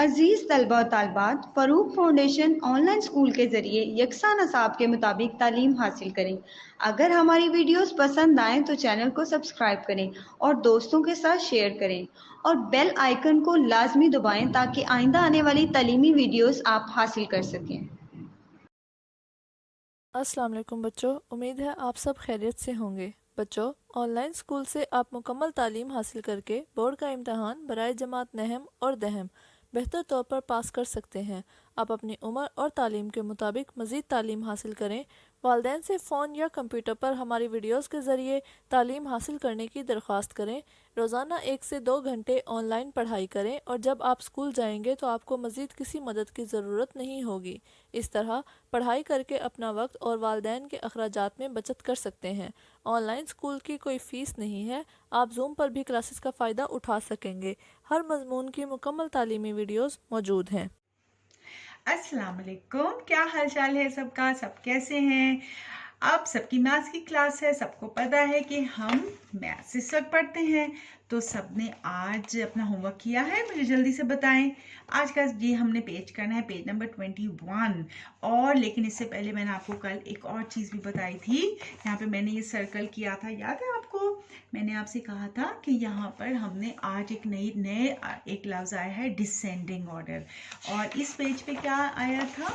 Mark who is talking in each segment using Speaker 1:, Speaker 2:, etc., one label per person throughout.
Speaker 1: अजीज़ तलबा और तालबात, Farooq foundation online school के ज़रिए यकसा नसाब के मुताबिक तालीम हासिल करें। अगर हमारी वीडियोस पसंद आएँ तो चैनल को सब्सक्राइब करें और दोस्तों के साथ शेयर करें और बेल आइकन को लाजमी दबाएं ताकि आइंदा आने वाली तालीमी वीडियोस आप हासिल कर सकें।
Speaker 2: अस्सलाम वालेकुम बच्चों, उम्मीद है आप सब खैरियत से होंगे। बच्चों, ऑनलाइन स्कूल से आप मुकम्मल तालीम हासिल करके बोर्ड का इम्तहान बराए जमात नहम और दहम बेहतर तौर पर पास कर सकते हैं। आप अपनी उम्र और तालीम के मुताबिक मज़ीद तालीम हासिल करें। वालिदैन से फ़ोन या कंप्यूटर पर हमारी वीडियोस के ज़रिए तालीम हासिल करने की दरख्वास्त करें। रोज़ाना 1 से 2 घंटे ऑनलाइन पढ़ाई करें और जब आप स्कूल जाएंगे तो आपको मज़ीद किसी मदद की ज़रूरत नहीं होगी। इस तरह पढ़ाई करके अपना वक्त और वालिदैन के अखराजात में बचत कर सकते हैं। ऑनलाइन स्कूल की कोई फ़ीस नहीं है। आप जूम पर भी क्लासेस का फ़ायदा उठा सकेंगे। हर मजमून की मुकम्मल तालीमी वीडियोस मौजूद हैं।
Speaker 3: अस्सलाम वालेकुम। क्या हाल चाल है सबका? सब कैसे हैं? अब सबकी मैथ्स की क्लास है। सबको पता है कि हम मैथ्स इस वक्त पढ़ते हैं। तो सबने आज अपना होमवर्क किया है? मुझे जल्दी से बताएं। आज का ये हमने पेज करना है, पेज नंबर 21। और लेकिन इससे पहले मैंने आपको कल एक और चीज़ भी बताई थी। यहाँ पे मैंने ये सर्कल किया था, याद है आपको? मैंने आपसे कहा था कि यहाँ पर हमने आज एक नए एक लफ्ज़ आया है, डिसेंडिंग ऑर्डर। और इस पेज पे क्या आया था?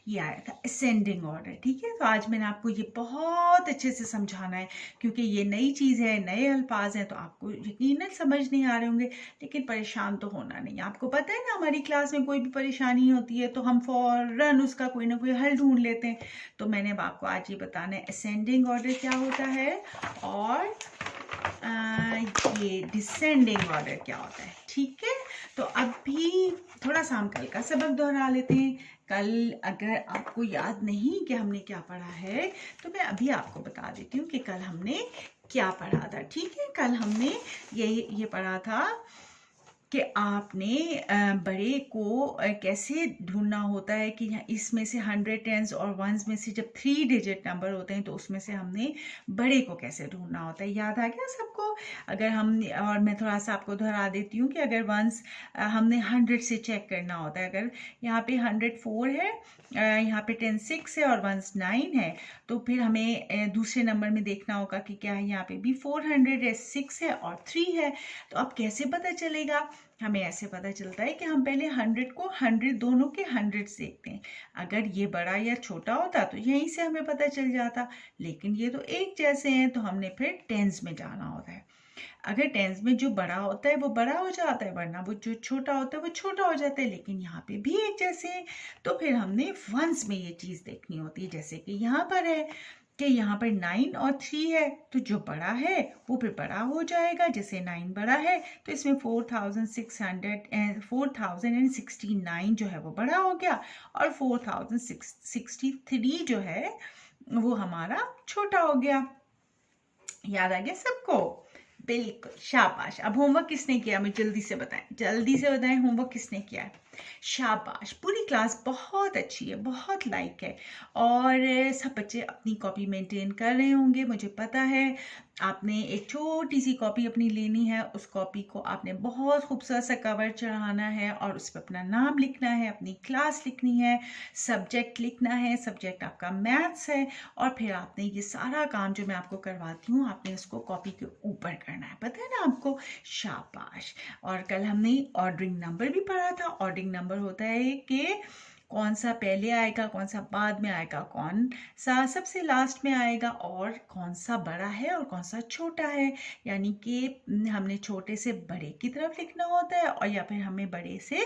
Speaker 3: ये आया था असेंडिंग ऑर्डर। ठीक है, तो आज मैंने आपको ये बहुत अच्छे से समझाना है क्योंकि ये नई चीज़ है, नए अल्फाज हैं, तो आपको यकीनन समझ नहीं आ रहे होंगे। लेकिन परेशान तो होना नहीं। आपको पता है ना, हमारी क्लास में कोई भी परेशानी होती है तो हम फौरन उसका कोई ना कोई हल ढूंढ लेते हैं। तो मैंने अब आपको आज ये बताना है असेंडिंग ऑर्डर क्या होता है और ये डिसेंडिंग ऑर्डर क्या होता है। ठीक है, तो अभी थोड़ा सा हम कल का सबक दोहरा लेते हैं। कल अगर आपको याद नहीं कि हमने क्या पढ़ा है तो मैं अभी आपको बता देती हूँ कि कल हमने क्या पढ़ा था। ठीक है, कल हमने ये पढ़ा था कि आपने बड़े को कैसे ढूंढना होता है कि इसमें से 100 टेंस और वंस में से जब 3 डिजिट नंबर होते हैं तो उसमें से हमने बड़े को कैसे ढूंढना होता है। याद आ गया सबको? अगर हम, और मैं थोड़ा सा आपको दोहरा देती हूँ कि अगर वंस हमने 100 से चेक करना होता है। अगर यहाँ पे 104 है, यहाँ पे 10 6 है और वंस 9 है, तो फिर हमें दूसरे नंबर में देखना होगा कि क्या है। यहाँ पे भी 400 है, 6 है और 3 है। तो अब कैसे पता चलेगा? हमें ऐसे पता चलता है कि हम पहले 100 को 100 दोनों के 100 देखते हैं। अगर ये बड़ा या छोटा होता तो यहीं से हमें पता चल जाता, लेकिन ये तो एक जैसे हैं तो हमने फिर टेंस में जाना होता है। अगर टेंस में जो बड़ा होता है वो बड़ा हो जाता है, वरना वो जो छोटा होता है वो छोटा हो जाता है। लेकिन यहाँ पे भी एक जैसे हैं, तो फिर हमने वंस में ये चीज़ देखनी होती है। जैसे कि यहाँ पर है कि यहाँ पर 9 और 3 है, तो जो बड़ा है वो फिर बड़ा हो जाएगा। जैसे 9 बड़ा है तो इसमें 4069 जो है वो बड़ा हो गया और 4063 जो है वो हमारा छोटा हो गया। याद आ गया सबको? बिल्कुल, शाबाश। अब होमवर्क किसने किया? मुझे जल्दी से बताएं, जल्दी से बताएं, होमवर्क किसने किया है? शाबाश, पूरी क्लास बहुत अच्छी है, बहुत लाइक है। और सब बच्चे अपनी कॉपी मेंटेन कर रहे होंगे, मुझे पता है। आपने एक छोटी सी कॉपी अपनी लेनी है, उस कॉपी को आपने बहुत खूबसूरत सा कवर चढ़ाना है और उस पर अपना नाम लिखना है, अपनी क्लास लिखनी है, सब्जेक्ट लिखना है। सब्जेक्ट आपका मैथ्स है और फिर आपने ये सारा काम जो मैं आपको करवाती हूँ आपने उसको कॉपी के ऊपर करना है। पता है ना आपको? शाबाश। और कल हमने ऑर्डरिंग नंबर भी पढ़ा था। ऑर्डरिंग नंबर होता है कि कौन सा पहले आएगा, कौन सा बाद में आएगा, कौन सा सबसे लास्ट में आएगा और कौन सा बड़ा है और कौन सा छोटा है। यानी कि हमने छोटे से बड़े की तरफ लिखना होता है और या फिर हमें बड़े से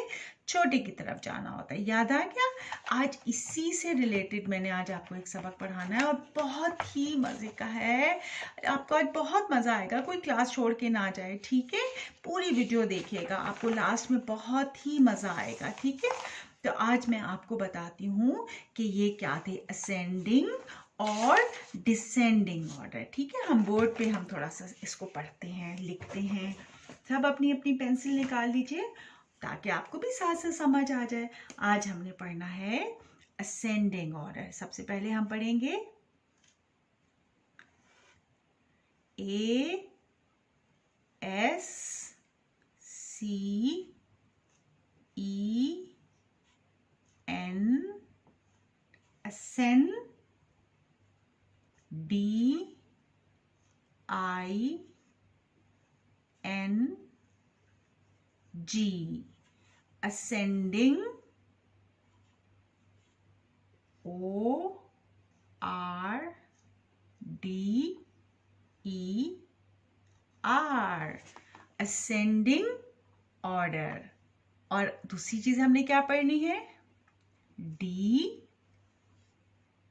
Speaker 3: छोटे की तरफ जाना होता है। याद आ गया? आज इसी से रिलेटेड मैंने आज आपको एक सबक पढ़ाना है और बहुत ही मज़े का है। आपको आज बहुत मज़ा आएगा, कोई क्लास छोड़ के ना जाए। ठीक है, पूरी वीडियो देखिएगा, आपको लास्ट में बहुत ही मज़ा आएगा। ठीक है, तो आज मैं आपको बताती हूँ कि ये क्या थे, असेंडिंग और डिसेंडिंग ऑर्डर। ठीक है, हम बोर्ड पे हम थोड़ा सा इसको पढ़ते हैं, लिखते हैं। सब अपनी अपनी पेंसिल निकाल लीजिए ताकि आपको भी साथ से समझ आ जाए। आज हमने पढ़ना है असेंडिंग ऑर्डर। सबसे पहले हम पढ़ेंगे A S C G. Ascending. O R D E R. Ascending order. और दूसरी चीज हमने क्या पढ़नी है? D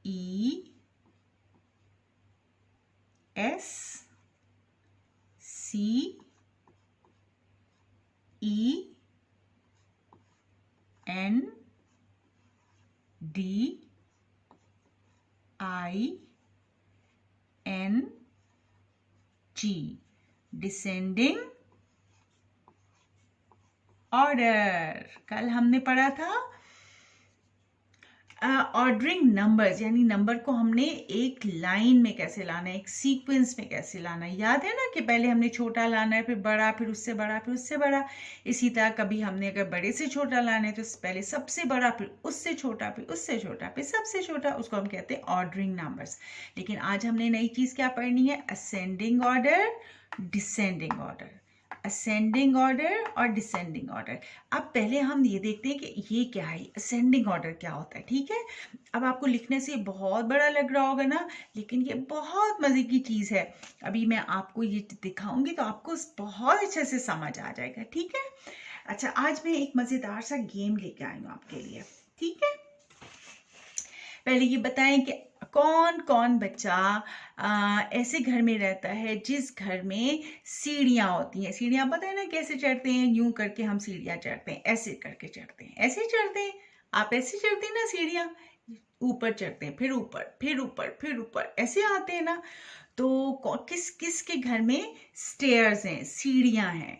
Speaker 3: E S C E N D I N G. Descending order. कल हमने पढ़ा था ऑर्डरिंग नंबर्स, यानी नंबर को हमने एक लाइन में कैसे लाना है, एक सीक्वेंस में कैसे लाना है। याद है ना कि पहले हमने छोटा लाना है, फिर बड़ा, फिर उससे बड़ा, फिर उससे बड़ा। इसी तरह कभी हमने अगर बड़े से छोटा लाना है तो पहले सबसे बड़ा, फिर उससे छोटा, फिर उससे छोटा, फिर सबसे छोटा। उसको हम कहते हैं ऑर्डरिंग नंबर्स। लेकिन आज हमने नई चीज क्या पढ़नी है? Ascending order, descending order. Ascending order और डिसेंडिंग ऑर्डर। अब पहले हम ये देखते हैं कि ये क्या है, असेंडिंग ऑर्डर क्या होता है। ठीक है, अब आपको लिखने से बहुत बड़ा लग रहा होगा ना, लेकिन ये बहुत मजे की चीज है। अभी मैं आपको ये दिखाऊंगी तो आपको बहुत अच्छे से समझ आ जाएगा। ठीक है, अच्छा, आज मैं एक मजेदार सा गेम लेके आई हूँ आपके लिए। ठीक है, पहले ये बताएं कि कौन कौन बच्चा ऐसे घर में रहता है जिस घर में सीढ़ियां होती हैं। सीढ़ियां पता है ना कैसे चढ़ते हैं? यूं करके हम सीढ़ियां चढ़ते हैं, ऐसे करके चढ़ते हैं, ऐसे चढ़ते हैं। आप ऐसे चढ़ते हैं ना सीढ़ियां, ऊपर चढ़ते हैं, फिर ऊपर, फिर ऊपर, फिर ऊपर, ऐसे आते हैं ना। तो किस किस के घर में स्टेयर्स हैं, सीढ़ियां हैं?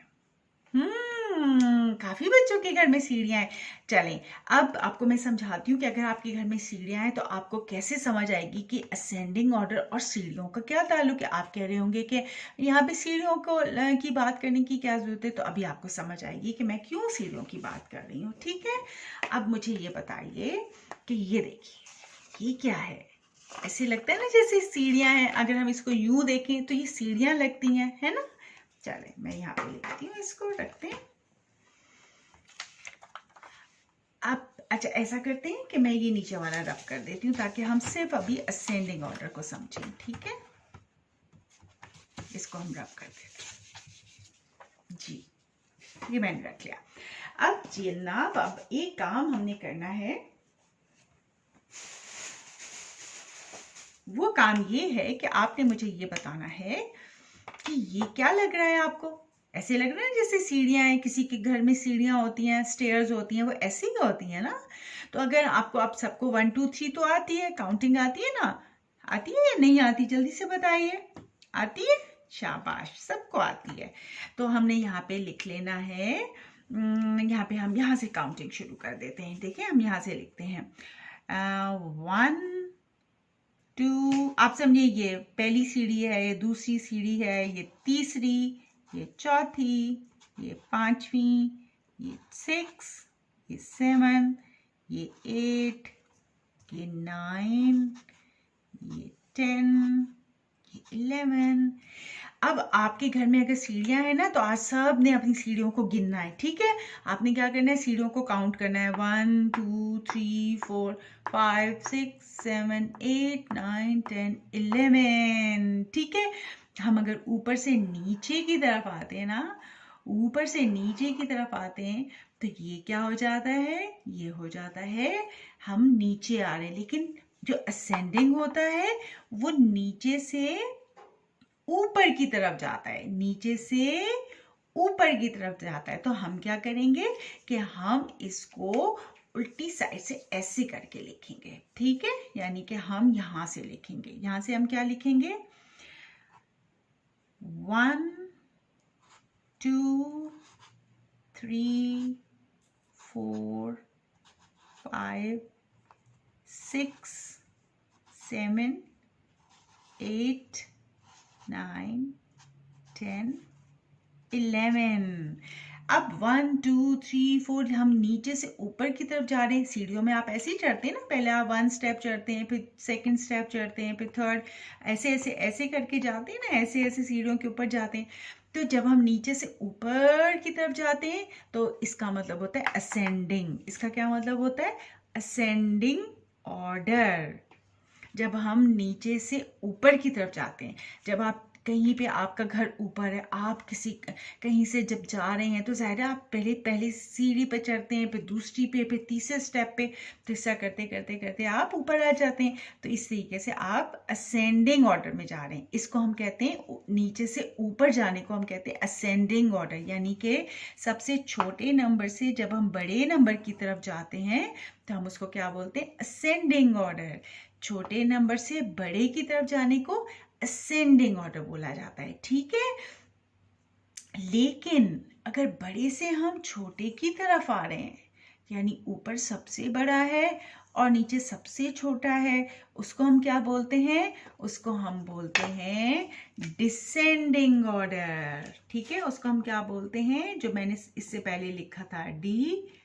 Speaker 3: काफी बच्चों के घर में सीढ़ियां हैं। चलें, अब आपको मैं समझाती हूँ कि अगर आपके घर में सीढ़ियां हैं तो आपको कैसे समझ आएगी कि असेंडिंग ऑर्डर और सीढ़ियों का क्या ताल्लुक है। आप कह रहे होंगे कि यहाँ पे सीढ़ियों को की बात करने की क्या जरूरत है, तो अभी आपको समझ आएगी कि मैं क्यों सीढ़ियों की बात कर रही हूँ। ठीक है, अब मुझे ये बताइए कि ये देखिए, ये क्या है? ऐसे लगता है ना जैसे सीढ़ियां हैं। अगर हम इसको यूं देखें तो ये सीढ़ियां लगती हैं, है ना। चले, मैं यहाँ पे लिखती हूँ, इसको रखते हैं। अब अच्छा, ऐसा करते हैं कि मैं ये नीचे वाला रब कर देती हूँ ताकि हम सिर्फ अभी असेंडिंग ऑर्डर को समझें। ठीक है, इसको हम रब कर देते हैं जी। ये मैंने रख लिया। अब जनाब, अब एक काम हमने करना है। वो काम ये है कि आपने मुझे ये बताना है कि ये क्या लग रहा है आपको? ऐसे लग रहा है जैसे सीढ़ियां हैं, किसी के घर में सीढ़ियां होती हैं, स्टेयर्स होती हैं, वो ऐसी ही होती हैं ना। तो अगर आपको, आप सबको 1 2 3 तो आती है, काउंटिंग आती है ना? आती है या नहीं आती? जल्दी से बताइए। आती है? शाबाश, सबको आती है। तो हमने यहाँ पे लिख लेना है। यहाँ पे हम यहाँ से काउंटिंग शुरू कर देते हैं। देखिए, हम यहाँ से लिखते हैं 1 2। आप समझिए ये पहली सीढ़ी है, ये दूसरी सीढ़ी है, ये तीसरी, ये चौथी, ये पांचवी, ये 6, ये 7, ये 8, ये 9, ये 10, ये 11। अब आपके घर में अगर सीढ़ियां हैं ना, तो आज सब ने अपनी सीढ़ियों को गिनना है। ठीक है, आपने क्या करना है? सीढ़ियों को काउंट करना है। 1 2 3 4 5 6 7 8 9 10 11। ठीक है, हम अगर ऊपर से नीचे की तरफ आते हैं ना, ऊपर से नीचे की तरफ आते हैं, तो ये क्या हो जाता है? ये हो जाता है हम नीचे आ रहे हैं। लेकिन जो असेंडिंग होता है वो नीचे से ऊपर की तरफ जाता है, नीचे से ऊपर की तरफ जाता है। तो हम क्या करेंगे कि हम इसको उल्टी साइड से ऐसे करके लिखेंगे। ठीक है, यानी कि हम यहां से लिखेंगे। यहां से हम क्या लिखेंगे? 1 2 3 4 5 6 7 8 9 10 11। अब 1 2 3 4 हम नीचे से ऊपर की तरफ जा रहे हैं। सीढ़ियों में आप ऐसे ही चढ़ते हैं ना, पहले आप 1 स्टेप चढ़ते हैं, फिर 2nd स्टेप चढ़ते हैं, फिर 3rd, ऐसे ऐसे ऐसे करके जाते हैं ना, ऐसे ऐसे सीढ़ियों के ऊपर जाते हैं। तो जब हम नीचे से ऊपर की तरफ जाते हैं तो इसका मतलब होता है असेंडिंग। इसका क्या मतलब होता है? Ascending order. जब हम नीचे से ऊपर की तरफ जाते हैं, जब आप कहीं पे, आपका घर ऊपर है, आप कहीं से जब जा रहे हैं तो ज़ाहिर है आप पहले सीढ़ी पे चढ़ते हैं, फिर दूसरी पे, फिर तीसरे स्टेप पे, तो ऐसा करते करते करते आप ऊपर आ जाते हैं। तो इस तरीके से आप असेंडिंग ऑर्डर में जा रहे हैं। इसको हम कहते हैं, नीचे से ऊपर जाने को हम कहते हैं असेंडिंग ऑर्डर। यानी कि सबसे छोटे नंबर से जब हम बड़े नंबर की तरफ जाते हैं तो हम उसको क्या बोलते हैं? Ascending order. छोटे नंबर से बड़े की तरफ जाने को असेंडिंग ऑर्डर बोला जाता है, ठीक है। लेकिन अगर बड़े से हम छोटे की तरफ आ रहे हैं, यानी ऊपर सबसे बड़ा है और नीचे सबसे छोटा है, उसको हम क्या बोलते हैं? उसको हम बोलते हैं डिसेंडिंग ऑर्डर, ठीक है। उसको हम क्या बोलते हैं? जो मैंने इससे पहले लिखा था, डिसेंडिंग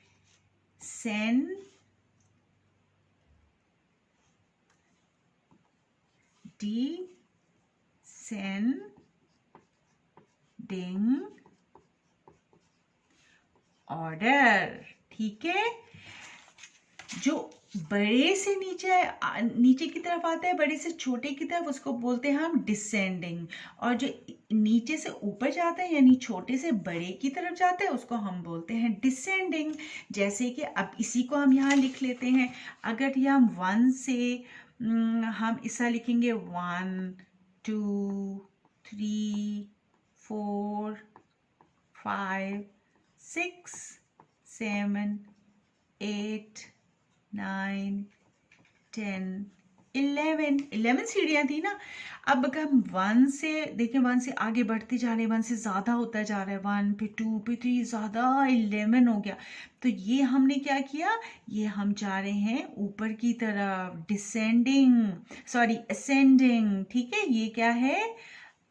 Speaker 3: ऑर्डर, ठीक है। जो बड़े से नीचे की तरफ आता है, बड़े से छोटे की तरफ, उसको बोलते हैं हम डिसेंडिंग। और जो नीचे से ऊपर जाता है, यानी छोटे से बड़े की तरफ जाता है, उसको हम बोलते हैं डिसेंडिंग। जैसे कि अब इसी को हम यहाँ लिख लेते हैं। अगर ये हम 1 से हम ऐसा लिखेंगे 1 2 3 4 5 6 7 8 9 10 11 सीढ़ियां थी ना। अब अगर हम 1 से देखें, 1 से आगे बढ़ते जा रहे हैं, 1 से ज़्यादा होता जा रहा है, 1 फिर 2 फिर 3, ज़्यादा 11 हो गया। तो ये हमने क्या किया? ये हम जा रहे हैं ऊपर की तरफ, असेंडिंग, ठीक है। ये क्या है?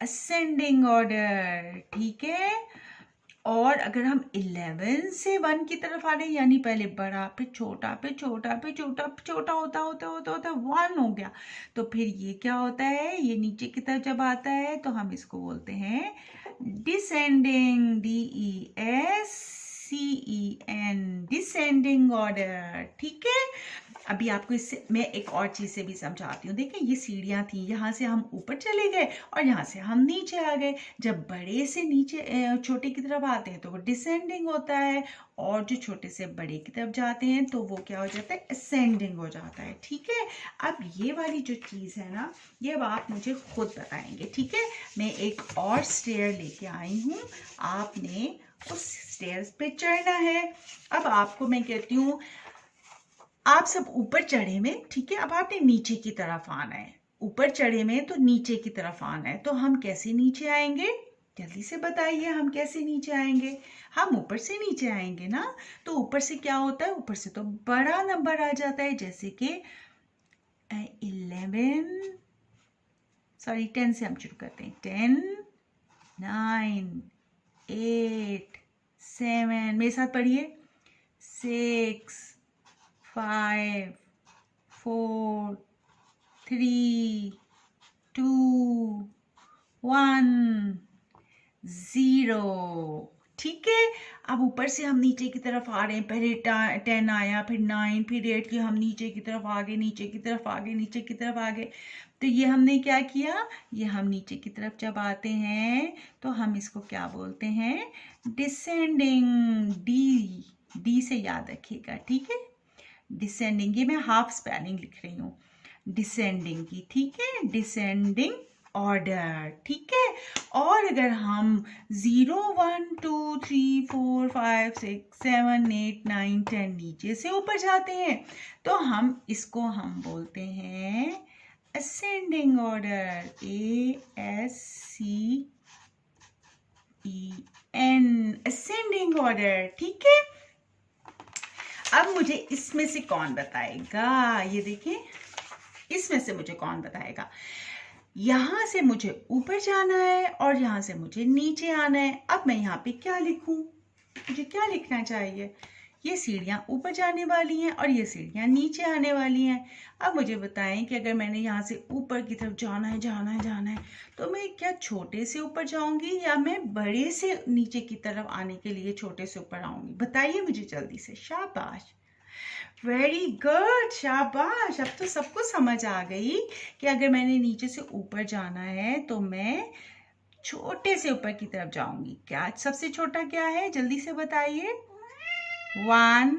Speaker 3: असेंडिंग ऑर्डर, ठीक है। और अगर हम 11 से 1 की तरफ आ रहे हैं, यानी पहले बड़ा, फिर छोटा, फिर छोटा, फिर छोटा, फिर छोटा होता होता होता होता 1 हो गया, तो फिर ये क्या होता है? ये नीचे की तरफ जब आता है तो हम इसको बोलते हैं डिसेंडिंग, DESCEN, डिसेंडिंग ऑर्डर, ठीक है। अभी आपको इससे मैं एक और चीज़ से भी समझाती हूँ। देखिए, ये सीढ़ियाँ थी, यहाँ से हम ऊपर चले गए और यहाँ से हम नीचे आ गए। जब बड़े से नीचे छोटे की तरफ आते हैं तो वो डिसेंडिंग होता है, और जो छोटे से बड़े की तरफ जाते हैं तो वो क्या हो जाता है? असेंडिंग हो जाता है, ठीक है। अब ये वाली जो चीज़ है ना, ये अब आप मुझे खुद बताएंगे, ठीक है। मैं एक और स्टेयर लेके आई हूँ, आपने उस स्टेयर्स पे चढ़ना है। अब आपको मैं कहती हूँ, आप सब ऊपर चढ़े में, ठीक है। अब आपने नीचे की तरफ आना है। ऊपर चढ़े में तो नीचे की तरफ आना है, तो हम कैसे नीचे आएंगे? जल्दी से बताइए, हम कैसे नीचे आएंगे? हम ऊपर से नीचे आएंगे ना। तो ऊपर से क्या होता है? ऊपर से तो बड़ा नंबर आ जाता है, जैसे कि 10 से हम शुरू करते हैं। 10 9 8 7, मेरे साथ पढ़िए, 6 5 4 3 2 1 0, ठीक है। अब ऊपर से हम नीचे की तरफ आ रहे हैं। पहले 10 आया, फिर 9, फिर 8 की हम नीचे की तरफ आगे, नीचे की तरफ आगे, नीचे की तरफ आगे। तो ये हमने क्या किया? ये हम नीचे की तरफ जब आते हैं तो हम इसको क्या बोलते हैं? डिसेंडिंग, डी से याद रखिएगा, ठीक है। डिसेंडिंग, ये मैं हाफ स्पेलिंग लिख रही हूँ डिसेंडिंग की, ठीक है। डिसेंडिंग ऑर्डर, ठीक है। और अगर हम 0 1 2 3 4 5 6 7 8 9 10 नीचे से ऊपर जाते हैं तो हम इसको हम बोलते हैं ascending order, ASCEN, ascending order, ठीक है। अब मुझे इसमें से कौन बताएगा? ये देखिए, इसमें से मुझे कौन बताएगा? यहां से मुझे ऊपर जाना है और यहां से मुझे नीचे आना है। अब मैं यहाँ पे क्या लिखूं? मुझे क्या लिखना चाहिए? ये सीढ़ियाँ ऊपर जाने वाली हैं और ये सीढ़ियाँ नीचे आने वाली हैं। अब मुझे बताएं कि अगर मैंने यहाँ से ऊपर की तरफ जाना है तो मैं क्या छोटे से ऊपर जाऊंगी या मैं बड़े से नीचे की तरफ आने के लिए छोटे से ऊपर आऊंगी? बताइए मुझे जल्दी से। शाबाश, वेरी गुड, शाबाश। अब तो सबको समझ आ गई कि अगर मैंने नीचे से ऊपर जाना है तो मैं छोटे से ऊपर की तरफ जाऊंगी। क्या सबसे छोटा क्या है, जल्दी से बताइए। 1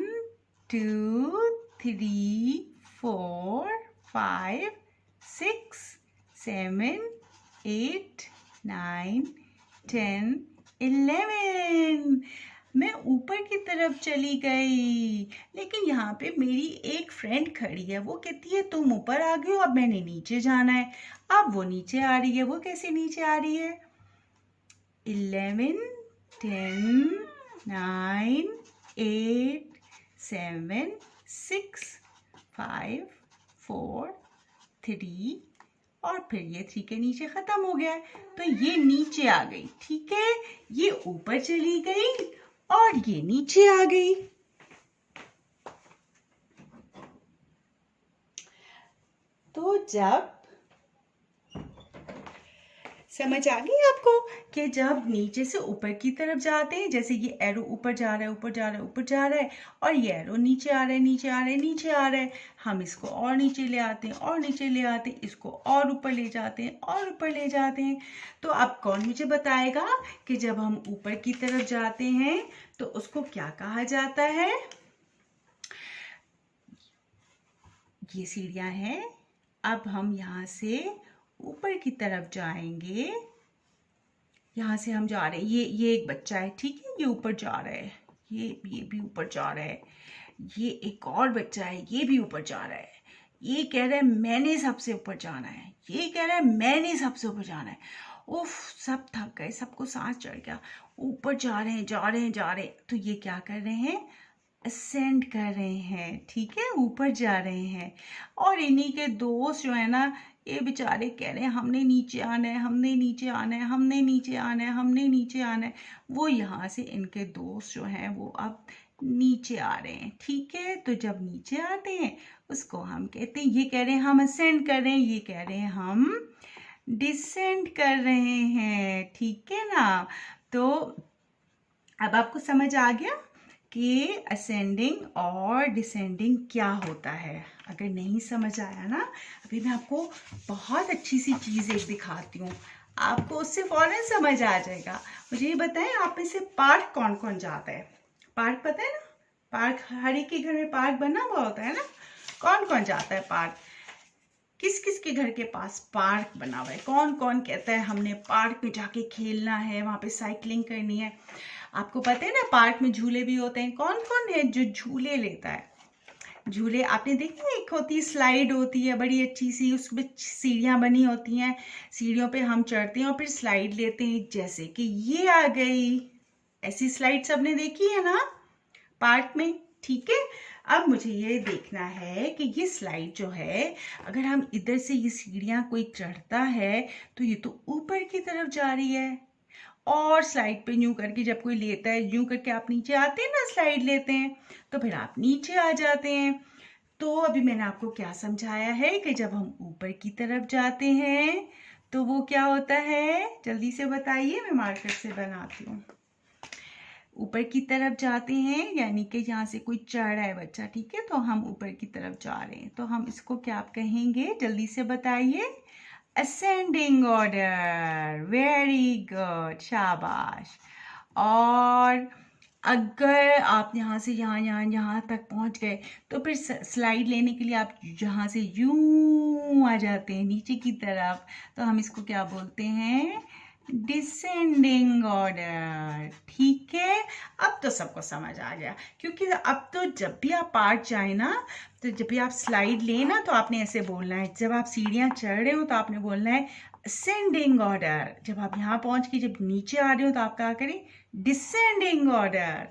Speaker 3: 2 3 4 5 6 7 8 9 10 11। मैं ऊपर की तरफ चली गई, लेकिन यहाँ पे मेरी एक फ्रेंड खड़ी है। वो कहती है तुम ऊपर आ गए हो, अब मैंने नीचे जाना है। अब वो नीचे आ रही है। वो कैसे नीचे आ रही है? 11 10 9 8 7 6 5 4 3 और फिर ये 3 के नीचे खत्म हो गया, तो ये नीचे आ गई। ठीक है, ये ऊपर चली गई और ये नीचे आ गई। तो जब समझ आ गई आपको कि जब नीचे से ऊपर की तरफ जाते हैं, जैसे ये एरो ऊपर जा रहा है, ऊपर जा रहा है, ऊपर जा रहा है, और ये एरो नीचे आ रहा है, नीचे आ रहा है, नीचे आ रहा है, हम इसको और नीचे ले आते हैं और नीचे ले आते हैं, इसको और ऊपर ले जाते हैं और ऊपर ले जाते हैं। तो अब कौन मुझे बताएगा कि जब हम ऊपर की तरफ जाते हैं तो उसको क्या कहा जाता है? ये सीढ़ियां हैं। अब हम यहाँ से ऊपर की तरफ जाएंगे। यहाँ से हम जा रहे हैं, ये एक बच्चा है, ठीक है, ये ऊपर जा रहा है, ये भी ऊपर जा रहा है। ये एक और बच्चा है, ये भी ऊपर जा रहा है। ये कह रहा है मैंने सबसे ऊपर जाना है, ये कह रहा है मैंने सबसे ऊपर जाना है। उफ, सब थक गए, सबको सांस चढ़ गया। ऊपर जा रहे हैं, जा रहे हैं, जा रहे हैं। तो ये क्या कर रहे हैं? असेंड कर रहे हैं, ठीक है, ऊपर जा रहे हैं। और इन्हीं के दोस्त जो है ना, ये बेचारे कह रहे हैं हमने नीचे आना है, हमने नीचे आना है, हमने नीचे आना है, हमने नीचे आना है। वो यहाँ से इनके दोस्त जो हैं वो अब नीचे आ रहे हैं, ठीक है। तो जब नीचे आते हैं उसको हम कहते हैं, ये कह रहे हैं हम असेंड कर रहे हैं, ये कह रहे हैं हम डिसेंड कर रहे हैं, ठीक है ना। तो अब आपको समझ आ गया कि असेंडिंग और डिसेंडिंग क्या होता है। अगर नहीं समझ आया ना, अभी मैं आपको बहुत अच्छी सी चीज़ एक दिखाती हूँ, आपको उससे फौरन समझ आ जाएगा। मुझे ये बताएं, आप में से पार्क कौन कौन जाता है? पार्क पता है ना, पार्क हर एक के घर में पार्क बना हुआ होता है ना। कौन कौन जाता है पार्क? किस किस के घर के पास पार्क बना हुआ है? कौन कौन कहता है हमने पार्क में जाके खेलना है, वहाँ पे साइकिलिंग करनी है? आपको पता है ना पार्क में झूले भी होते हैं। कौन कौन है जो झूले लेता है? झूले आपने देखी है, एक होती है स्लाइड होती है बड़ी अच्छी सी, उसमें सीढ़ियाँ बनी होती हैं, सीढ़ियों पे हम चढ़ते हैं और फिर स्लाइड लेते हैं। जैसे कि ये आ गई, ऐसी स्लाइड सबने देखी है ना पार्क में, ठीक है। अब मुझे ये देखना है कि ये स्लाइड जो है, अगर हम इधर से ये सीढ़ियाँ कोई चढ़ता है तो ये तो ऊपर की तरफ जा रही है, और स्लाइड पे यूं करके जब कोई लेता है, यूं करके आप नीचे आते हैं ना, स्लाइड लेते हैं तो फिर आप नीचे आ जाते हैं। तो अभी मैंने आपको क्या समझाया है कि जब हम ऊपर की तरफ जाते हैं तो वो क्या होता है, जल्दी से बताइए, मैं मार्कर से बनाती हूँ। ऊपर की तरफ जाते हैं यानी कि यहाँ से कोई चढ़ रहा है बच्चा, ठीक है, तो हम ऊपर की तरफ जा रहे हैं, तो हम इसको क्या कहेंगे, जल्दी से बताइए। असेंडिंग ऑर्डर, वेरी गुड, शाबाश। और अगर आप यहाँ से यहाँ तक पहुँच गए तो फिर स्लाइड लेने के लिए आप यहाँ से यूं आ जाते हैं नीचे की तरफ, तो हम इसको क्या बोलते हैं, डिसेंडिंग ऑर्डर, ठीक है। अब तो सबको समझ आ गया, क्योंकि अब तो जब भी आप पार्क जाए ना, तो जब भी आप स्लाइड लें ना, तो आपने ऐसे बोलना है। जब आप सीढ़ियाँ चढ़ रहे हो तो आपने बोलना है असेंडिंग ऑर्डर। जब आप यहाँ पहुँच के जब नीचे आ रहे हो तो आप क्या करें, descending order,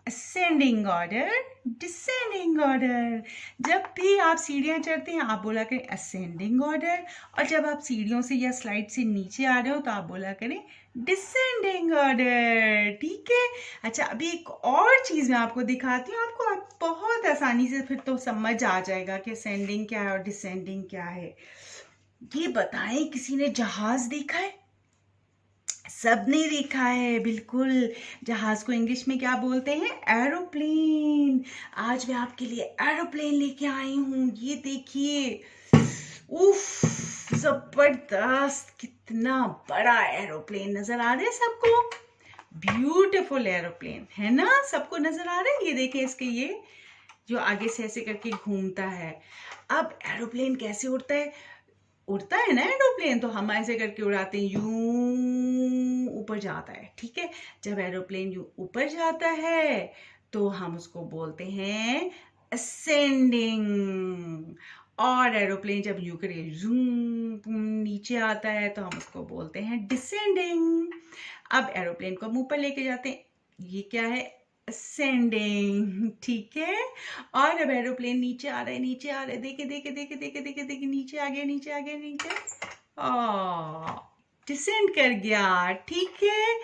Speaker 3: ascending order, descending order. जब भी आप सीढ़ियाँ चढ़ते हैं आप बोला करें असेंडिंग ऑर्डर, और जब आप सीढ़ियों से या स्लाइड से नीचे आ रहे हो तो आप बोला करें डिसेंडिंग ऑर्डर, ठीक है। अच्छा, अभी एक और चीज मैं आपको दिखाती हूँ, आपको आप बहुत आसानी से फिर तो समझ आ जाएगा कि असेंडिंग क्या है और डिसेंडिंग क्या है। ये बताएं, किसी ने जहाज देखा है? सबने देखा है, बिल्कुल। जहाज को इंग्लिश में क्या बोलते हैं? एरोप्लेन। आज मैं आपके लिए एरोप्लेन लेके आई हूँ, ये देखिए। उफ, जबरदस्त, कितना बड़ा एरोप्लेन नजर आ रहा है सबको? ब्यूटीफुल एरोप्लेन है ना, सबको नजर आ रहा है? ये देखें, इसके ये जो आगे से ऐसे करके घूमता है। अब एरोप्लेन कैसे उड़ता है? उड़ता है ना एरोप्लेन, तो हम ऐसे करके उड़ाते हैं, यूं ऊपर जाता है, ठीक है। जब एरोप्लेन यूं ऊपर जाता है तो हम उसको बोलते हैं असेंडिंग। और एरोप्लेन जब यूं करे जूम नीचे आता है तो हम उसको बोलते हैं डिसेंडिंग। अब एरोप्लेन को हम ऊपर लेके जाते हैं, ये क्या है? असेंडिंग, ठीक है। और अब एरोप्लेन नीचे आ रहा है, नीचे आ रहा है, देखे देखे देखे देखे देखे देखे, नीचे आ गया, नीचे आ गया, नीचे डिसेंड कर गया, ठीक है।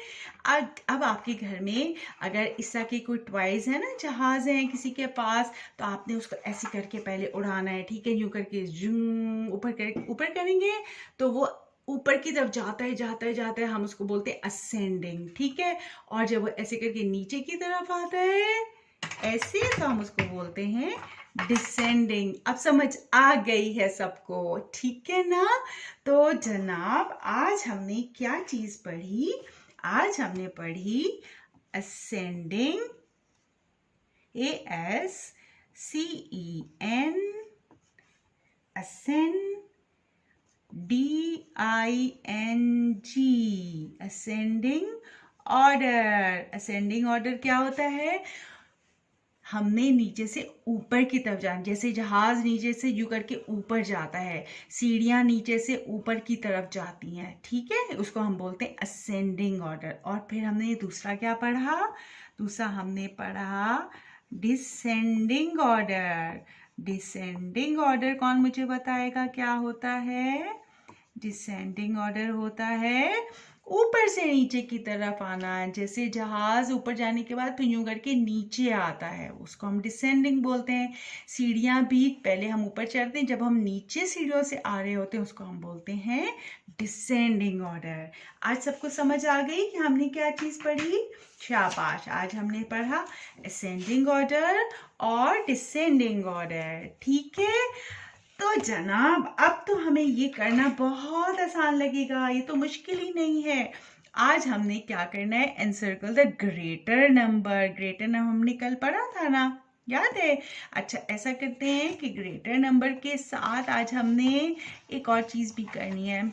Speaker 3: अब आपके घर में अगर इस तरह के कोई टॉयज है ना, जहाज है किसी के पास, तो आपने उसको ऐसे करके पहले उड़ाना है, ठीक है। यूं करके जूम ऊपर करेंगे तो वो ऊपर की तरफ जाता है, जाता है, जाता है, हम उसको बोलते हैं असेंडिंग, ठीक है। और जब वो ऐसे करके नीचे की तरफ आता है ऐसे, तो हम उसको बोलते हैं डिसेंडिंग। अब समझ आ गई है सबको, ठीक है ना? तो जनाब, आज हमने क्या चीज पढ़ी? आज हमने पढ़ी ascending, ASCEN, ascend, DING, ascending order. Ascending order क्या होता है? हमने नीचे से ऊपर की तरफ जाना, जैसे जहाज नीचे से यू करके ऊपर जाता है, सीढ़ियां नीचे से ऊपर की तरफ जाती हैं, ठीक है, उसको हम बोलते हैं असेंडिंग ऑर्डर। और फिर हमने दूसरा क्या पढ़ा? दूसरा हमने पढ़ा डिसेंडिंग ऑर्डर। डिसेंडिंग ऑर्डर कौन मुझे बताएगा क्या होता है? डिसेंडिंग ऑर्डर होता है ऊपर से नीचे की तरफ आना। जैसे जहाज ऊपर जाने के बाद फिर यूं करके नीचे आता है, उसको हम डिसेंडिंग बोलते हैं। सीढ़ियां भी पहले हम ऊपर चढ़ते हैं, जब हम नीचे सीढ़ियों से आ रहे होते हैं उसको हम बोलते हैं डिसेंडिंग ऑर्डर। आज सबको समझ आ गई कि हमने क्या चीज पढ़ी? शाबाश, आज हमने पढ़ा असेंडिंग ऑर्डर और डिसेंडिंग ऑर्डर, ठीक है। तो जनाब, अब तो हमें ये करना बहुत आसान लगेगा, ये तो मुश्किल ही नहीं है। आज हमने क्या करना है? Encircle the greater number. Greater number हमने कल पढ़ा था ना, याद है? अच्छा, ऐसा करते हैं कि ग्रेटर नंबर के साथ आज हमने एक और चीज भी करनी है।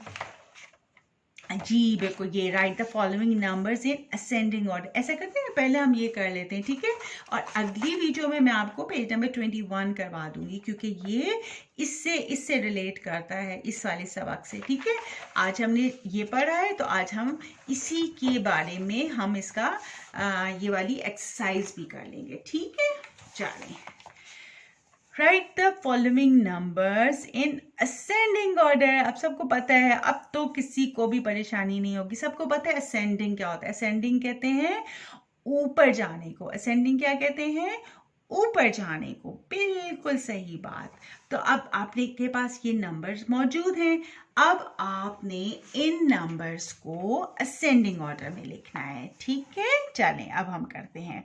Speaker 3: जी बिल्कुल, ये right the following numbers in ascending order. ऐसा करते हैं, पहले हम ये कर लेते हैं, ठीक है। और अगली वीडियो में मैं आपको पेज नंबर 21 करवा दूंगी, क्योंकि ये इससे रिलेट करता है, इस वाले सबक से, ठीक है। आज हमने ये पढ़ा है तो आज हम इसी के बारे में हम इसका ये वाली एक्सरसाइज भी कर लेंगे, ठीक है। चलें, right the following numbers in ascending order. अब सबको पता है, अब तो किसी को भी परेशानी नहीं होगी, सबको पता है असेंडिंग क्या होता है। असेंडिंग कहते हैं ऊपर जाने को। असेंडिंग क्या कहते हैं? ऊपर जाने को, बिल्कुल सही बात। तो अब आपने के पास ये नंबर्स मौजूद हैं, अब आपने इन नंबर्स को असेंडिंग ऑर्डर में लिखना है, ठीक है। चलें, अब हम करते हैं।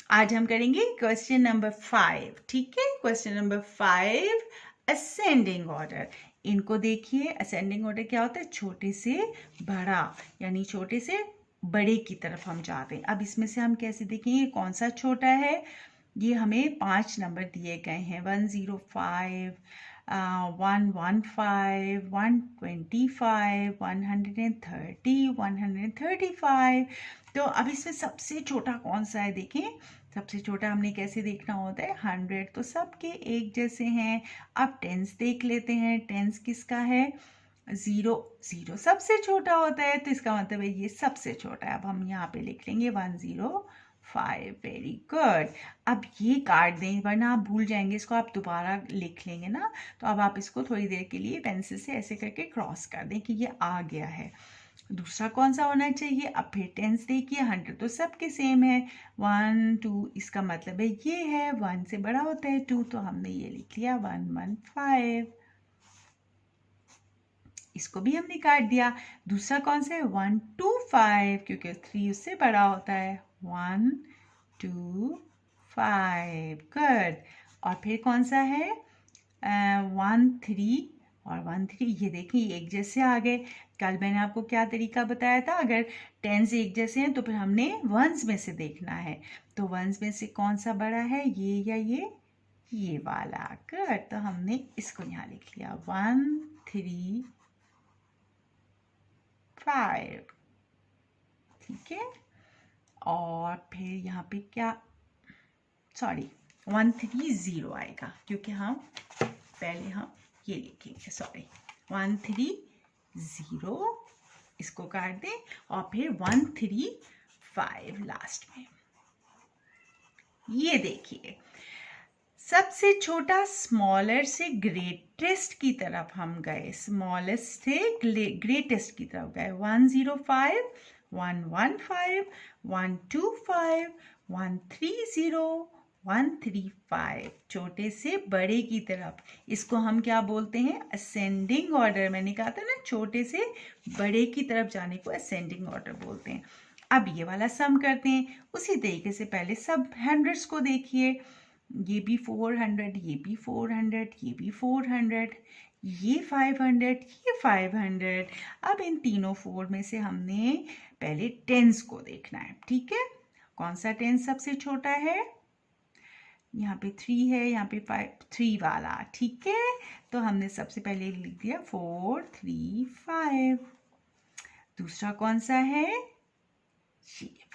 Speaker 3: आज हम करेंगे क्वेश्चन नंबर 5, ठीक है। Question number 5, ascending order. इनको देखिए, असेंडिंग ऑर्डर क्या होता है? छोटे से बड़ा, यानी छोटे से बड़े की तरफ हम जाते हैं। अब इसमें से हम कैसे देखेंगे कौन सा छोटा है? ये हमें 5 नंबर दिए गए हैं, 105, 115, 125, 130, 135। तो अब इसमें सबसे छोटा कौन सा है? देखें, सबसे छोटा हमने कैसे देखना होता है? 100 तो सबके एक जैसे हैं। अब टेंस देख लेते हैं, टेंस किसका है? 0, 0 सबसे छोटा होता है, तो इसका मतलब है ये सबसे छोटा है। अब हम यहाँ पे लिख लेंगे 105, वेरी गुड। अब ये काट दें, वरना आप भूल जाएंगे इसको, आप दोबारा लिख लेंगे ना। तो अब आप इसको थोड़ी देर के लिए पेंसिल से ऐसे करके क्रॉस कर दें कि ये आ गया है। दूसरा कौन सा होना चाहिए? अब फिर टेंस देखिए, 100 तो सबके सेम है, 1 2, इसका मतलब है ये है, 1 से बड़ा होता है 2, तो हमने ये लिख लिया 115। इसको भी हमने काट दिया। दूसरा कौन सा है? 125, क्योंकि 3 उससे बड़ा होता है, 125, गुड। और फिर कौन सा है? 13 और 13, ये देखिए एक जैसे आ गए। कल मैंने आपको क्या तरीका बताया था, अगर टेंस एक जैसे हैं तो फिर हमने वंस में से देखना है। तो वंस में से कौन सा बड़ा है, ये या ये वाला? गुड, तो हमने इसको यहाँ लिख लिया 135, ठीक है। और फिर यहाँ पे क्या, सॉरी 130 आएगा, क्योंकि हम पहले हम ये लिखेंगे, सॉरी 130, इसको काट दें, और फिर 135 लास्ट में। ये देखिए सबसे छोटा स्मॉलर से ग्रेटेस्ट की तरफ हम गए, स्मॉलेस्ट से ग्रेटेस्ट की तरफ गए। 105, 115, 125, 130, 135, छोटे से बड़े की तरफ। इसको हम क्या बोलते हैं? Ascending order. मैंने कहा था ना, छोटे से बड़े की तरफ जाने को असेंडिंग ऑर्डर बोलते हैं। अब ये वाला सम करते हैं उसी तरीके से। पहले सब हंड्रेड्स को देखिए, ये भी 400, ये भी 400, ये भी 400, ये 500, ये 500। अब इन तीनों 4 में से हमने पहले टेंस को देखना है, ठीक है। कौन सा टेंस सबसे छोटा है? यहाँ पे 3 है, यहाँ पे 5, 3 वाला, ठीक है। तो हमने सबसे पहले लिख दिया 435। दूसरा कौन सा है?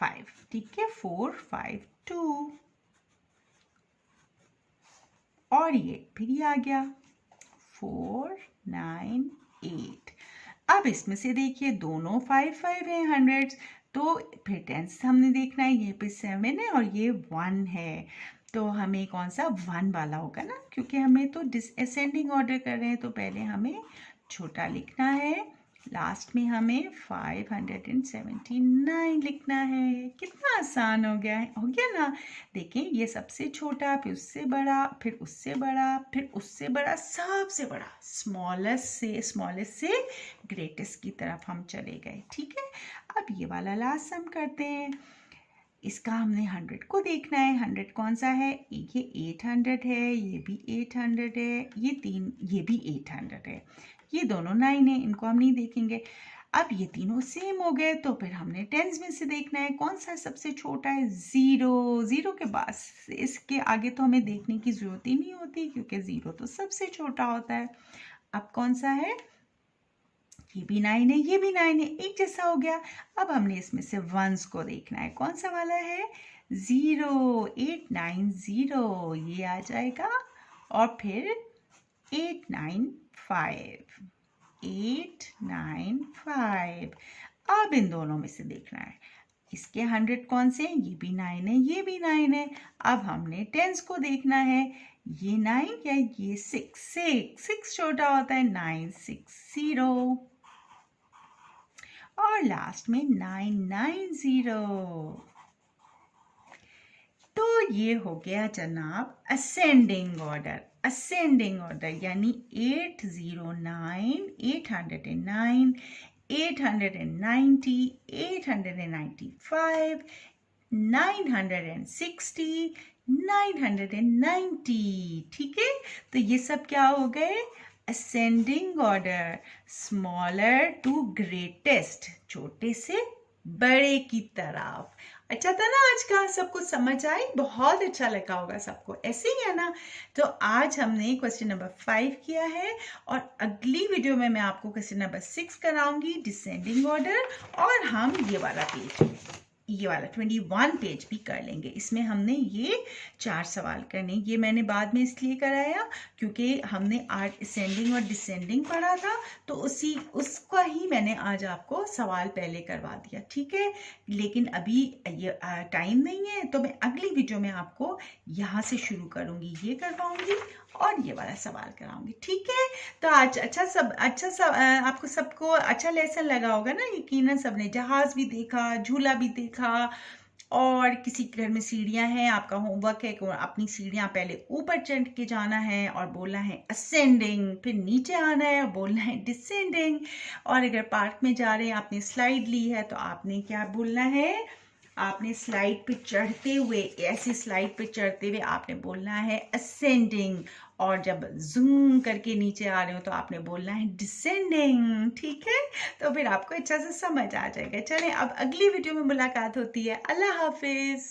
Speaker 3: 5, ठीक है, 452। और ये फिर ये आ गया 498। अब इसमें से देखिए दोनों 5 है हंड्रेड्स, तो फिर टेंस हमने देखना है। ये पे 7 है और ये 1 है, तो हमें कौन सा 1 वाला होगा ना, क्योंकि हमें तो डिसअसेंडिंग ऑर्डर कर रहे हैं, तो पहले हमें छोटा लिखना है, लास्ट में हमें 579 लिखना है। कितना आसान हो गया है, हो गया ना। देखें ये सबसे छोटा, फिर उससे बड़ा, फिर उससे बड़ा, फिर उससे बड़ा, सबसे बड़ा, स्मॉलेस्ट से ग्रेटेस्ट की तरफ हम चले गए, ठीक है। अब ये वाला लास्ट सम करते हैं। इसका हमने 100 को देखना है। 100 कौन सा है? ये 800 है, ये भी 800 है, ये भी 800 है, ये दोनों 9 है, इनको हम नहीं देखेंगे। अब ये तीनों सेम हो गए, तो फिर हमने टेंस में से देखना है कौन सा सबसे छोटा है। 0 के बाद इसके आगे तो हमें देखने की जरूरत ही नहीं होती, क्योंकि 0 तो सबसे छोटा होता है। अब कौन सा है? ये भी 9 है, ये भी 9 है, एक जैसा हो गया। अब हमने इसमें से वंस को देखना है, कौन सा वाला है? 0, 890, ये आ जाएगा। और फिर 895, 895। अब इन दोनों में से देखना है, इसके 100 कौन से हैं? ये भी 9 है, ये भी 9 है। अब हमने टेंस को देखना है, ये 9 या ये 6 छोटा होता है, 960। और लास्ट में 990। तो ये हो गया जनाब असेंडिंग ऑर्डर। असेंडिंग ऑर्डर यानी 809, 809, 890, 895, 960, 990, ठीक है। तो ये सब क्या हो गए? Ascending order, smaller to greatest, छोटे से बड़े की तरफ। अच्छा था ना आज का? सब कुछ समझ आई? बहुत अच्छा लगा होगा सबको, ऐसे ही है ना। तो आज हमने क्वेश्चन नंबर 5 किया है, और अगली वीडियो में मैं आपको क्वेश्चन नंबर 6 कराऊंगी, डिसेंडिंग ऑर्डर। और हम ये वाला 21 पेज भी कर लेंगे। इसमें हमने ये 4 सवाल करने, ये मैंने बाद में इसलिए कराया क्योंकि हमने आज असेंडिंग और डिसेंडिंग पढ़ा था, तो उसका ही मैंने आज आपको सवाल पहले करवा दिया, ठीक है। लेकिन अभी ये टाइम नहीं है, तो मैं अगली वीडियो में आपको यहाँ से शुरू करूँगी, ये करवाऊँगी, और ये वाला सवाल कराऊंगी, ठीक है। तो आज आपको सबको अच्छा लेसन लगा होगा ना, यकीनन सबने जहाज भी देखा, झूला भी देखा, और किसी के घर में सीढ़ियां हैं, आपका होमवर्क है कि अपनी सीढ़ियां पहले ऊपर चढ़ के जाना है और बोलना है असेंडिंग, फिर नीचे आना है और बोलना है डिसेंडिंग। और अगर पार्क में जा रहे हैं, आपने स्लाइड ली है, तो आपने क्या बोलना है, आपने स्लाइड पे चढ़ते हुए, ऐसी स्लाइड पे चढ़ते हुए आपने बोलना है असेंडिंग, और जब जूम करके नीचे आ रहे हो तो आपने बोलना है डिसेंडिंग, ठीक है। तो फिर आपको अच्छा से समझ आ जाएगा। चलें, अब अगली वीडियो में मुलाकात होती है। अल्लाह हाफिज।